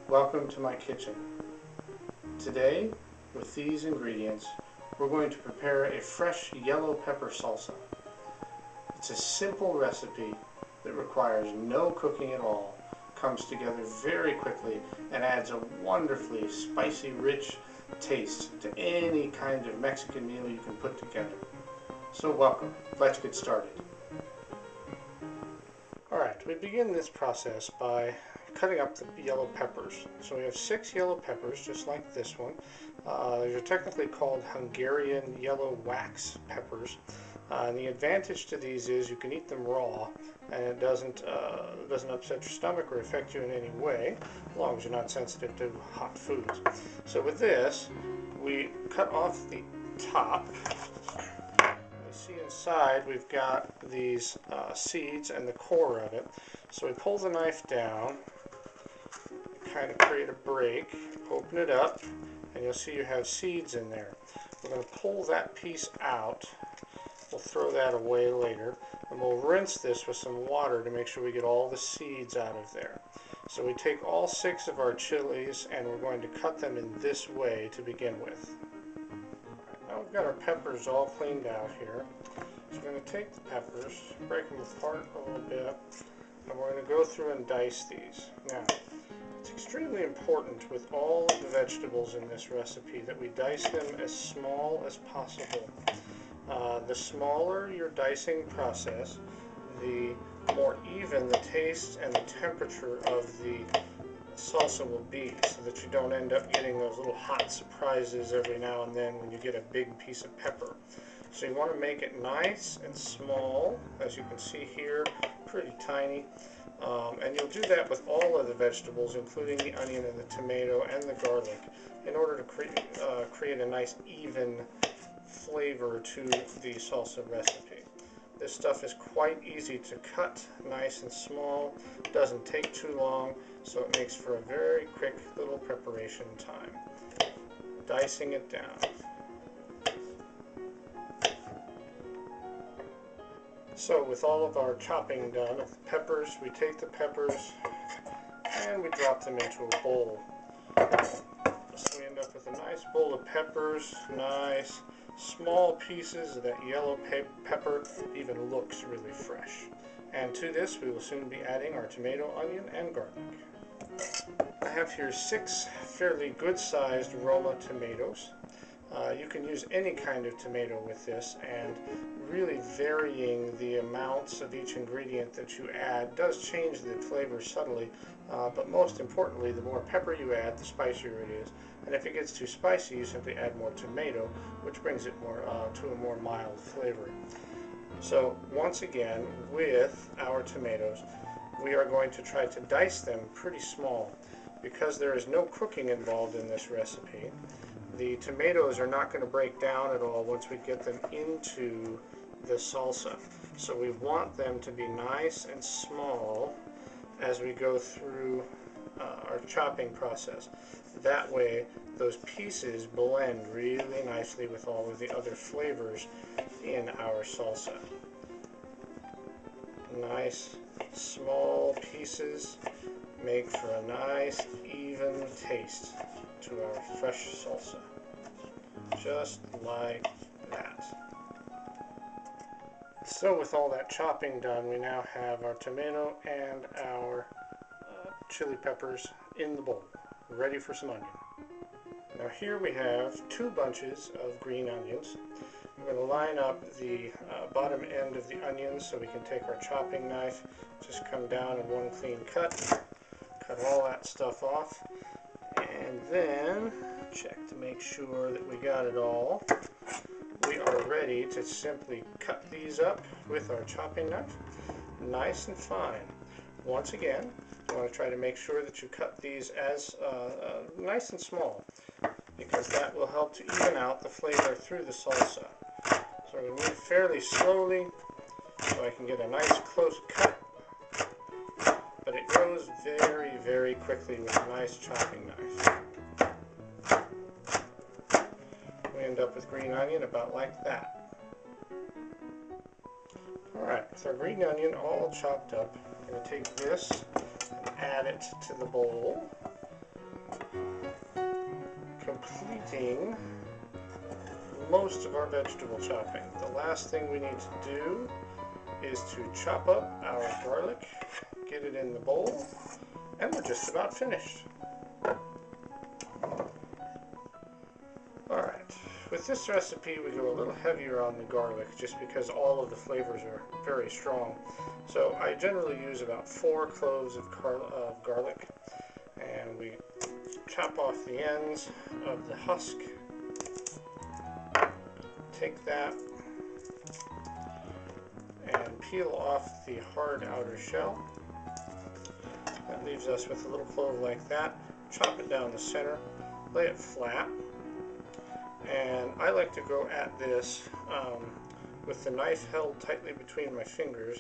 Welcome to my kitchen. Today, with these ingredients, we're going to prepare a fresh yellow pepper salsa. It's a simple recipe that requires no cooking at all, comes together very quickly, and adds a wonderfully spicy, rich taste to any kind of Mexican meal you can put together. So welcome. Let's get started. Alright, we begin this process by cutting up the yellow peppers. So we have 6 yellow peppers, just like this one. They're technically called Hungarian yellow wax peppers. And the advantage to these is you can eat them raw, and it doesn't upset your stomach or affect you in any way, as long as you're not sensitive to hot foods. So with this, we cut off the top. You see inside we've got these seeds and the core of it. So we pull the knife down, kind of create a break, open it up, and you'll see you have seeds in there. We're going to pull that piece out. We'll throw that away later, and we'll rinse this with some water to make sure we get all the seeds out of there. So we take all 6 of our chilies and we're going to cut them in this way to begin with. Now we've got our peppers all cleaned out here. So we're going to take the peppers, break them apart a little bit, and we're going to go through and dice these. Now, it's extremely important with all of the vegetables in this recipe that we dice them as small as possible. The smaller your dicing process, the more even the taste and the temperature of the salsa will be, so that you don't end up getting those little hot surprises every now and then when you get a big piece of pepper. So you want to make it nice and small, as you can see here, pretty tiny. And you'll do that with all of the vegetables, including the onion and the tomato and the garlic, in order to create a nice even flavor to the salsa recipe. This stuff is quite easy to cut nice and small, doesn't take too long, so it makes for a very quick little preparation time. Dicing it down. So with all of our chopping done of the peppers, we take the peppers and we drop them into a bowl. So we end up with a nice bowl of peppers, nice small pieces of that yellow pepper, even looks really fresh. And to this we will soon be adding our tomato, onion, and garlic. I have here 6 fairly good-sized Roma tomatoes. You can use any kind of tomato with this, and really varying the amounts of each ingredient that you add does change the flavor subtly, but most importantly, the more pepper you add, the spicier it is. And if it gets too spicy, you simply add more tomato, which brings it more to a more mild flavor. So once again, with our tomatoes, we are going to try to dice them pretty small. Because there is no cooking involved in this recipe, the tomatoes are not going to break down at all once we get them into the salsa. So we want them to be nice and small as we go through our chopping process. That way those pieces blend really nicely with all of the other flavors in our salsa. Nice small pieces make for a nice even taste to our fresh salsa. Just like that. So with all that chopping done, we now have our tomato and our chili peppers in the bowl, ready for some onion. Now here we have 2 bunches of green onions. We're going to line up the bottom end of the onions so we can take our chopping knife, just come down in one clean cut all that stuff off, and then check to make sure that we got it all. We are ready to simply cut these up with our chopping knife, nice and fine. Once again, you want to try to make sure that you cut these as nice and small, because that will help to even out the flavor through the salsa. So we're going to move fairly slowly, so I can get a nice close cut. But it goes very, very quickly with a nice chopping knife. We end up with green onion about like that. Alright, with our green onion all chopped up, I'm going to take this and add it to the bowl, completing most of our vegetable chopping. The last thing we need to do is to chop up our garlic, get it in the bowl, and we're just about finished. Alright, with this recipe we go a little heavier on the garlic just because all of the flavors are very strong. So I generally use about 4 cloves of garlic, and we chop off the ends of the husk. Take that and peel off the hard outer shell. That leaves us with a little clove like that. Chop it down the center, lay it flat, and I like to go at this with the knife held tightly between my fingers,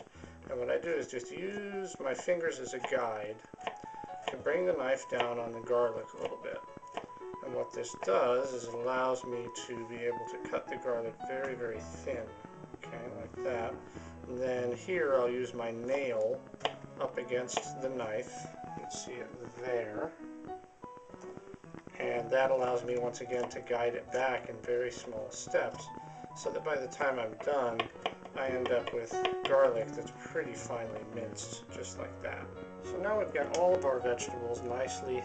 and what I do is just use my fingers as a guide to bring the knife down on the garlic a little bit. And what this does is it allows me to be able to cut the garlic very, very thin, okay, like that. And then here I'll use my nail up against the knife. You can see it there. And that allows me once again to guide it back in very small steps, so that by the time I'm done, I end up with garlic that's pretty finely minced, just like that. So now we've got all of our vegetables nicely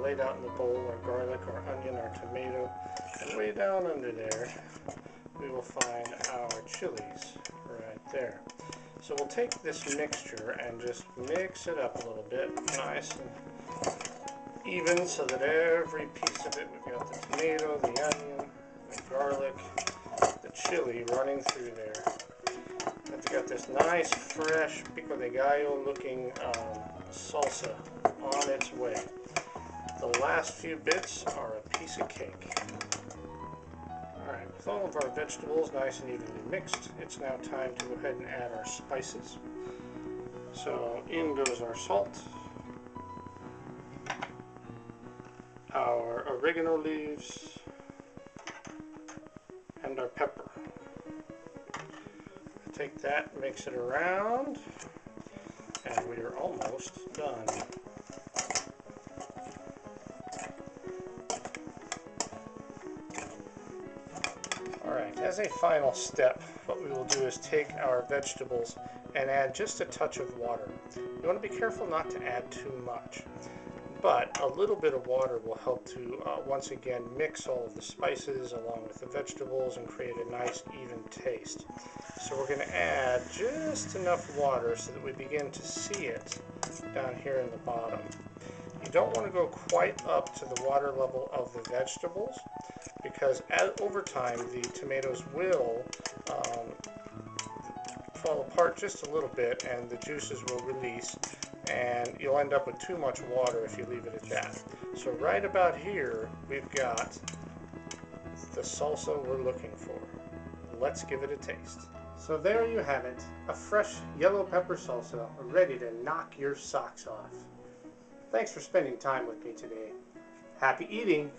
laid out in the bowl, our garlic, our onion, our tomato, and way down under there we will find our chilies right there. So we'll take this mixture and just mix it up a little bit, nice and even, so that every piece of it, we've got the tomato, the onion, the garlic, the chili running through there. And we've got this nice, fresh, pico de gallo looking salsa on its way. The last few bits are a piece of cake. Alright, with all of our vegetables nice and evenly mixed, it's now time to go ahead and add our spices. So in goes our salt, our oregano leaves, and our pepper. Take that, mix it around, and we are almost done. Alright, as a final step, what we will do is take our vegetables and add just a touch of water. You want to be careful not to add too much, but a little bit of water will help to once again mix all of the spices along with the vegetables and create a nice even taste. So we're going to add just enough water so that we begin to see it down here in the bottom. You don't want to go quite up to the water level of the vegetables, because over time the tomatoes will fall apart just a little bit and the juices will release, and you'll end up with too much water if you leave it at that. So right about here we've got the salsa we're looking for. Let's give it a taste. So there you have it, a fresh yellow pepper salsa ready to knock your socks off. Thanks for spending time with me today. Happy eating!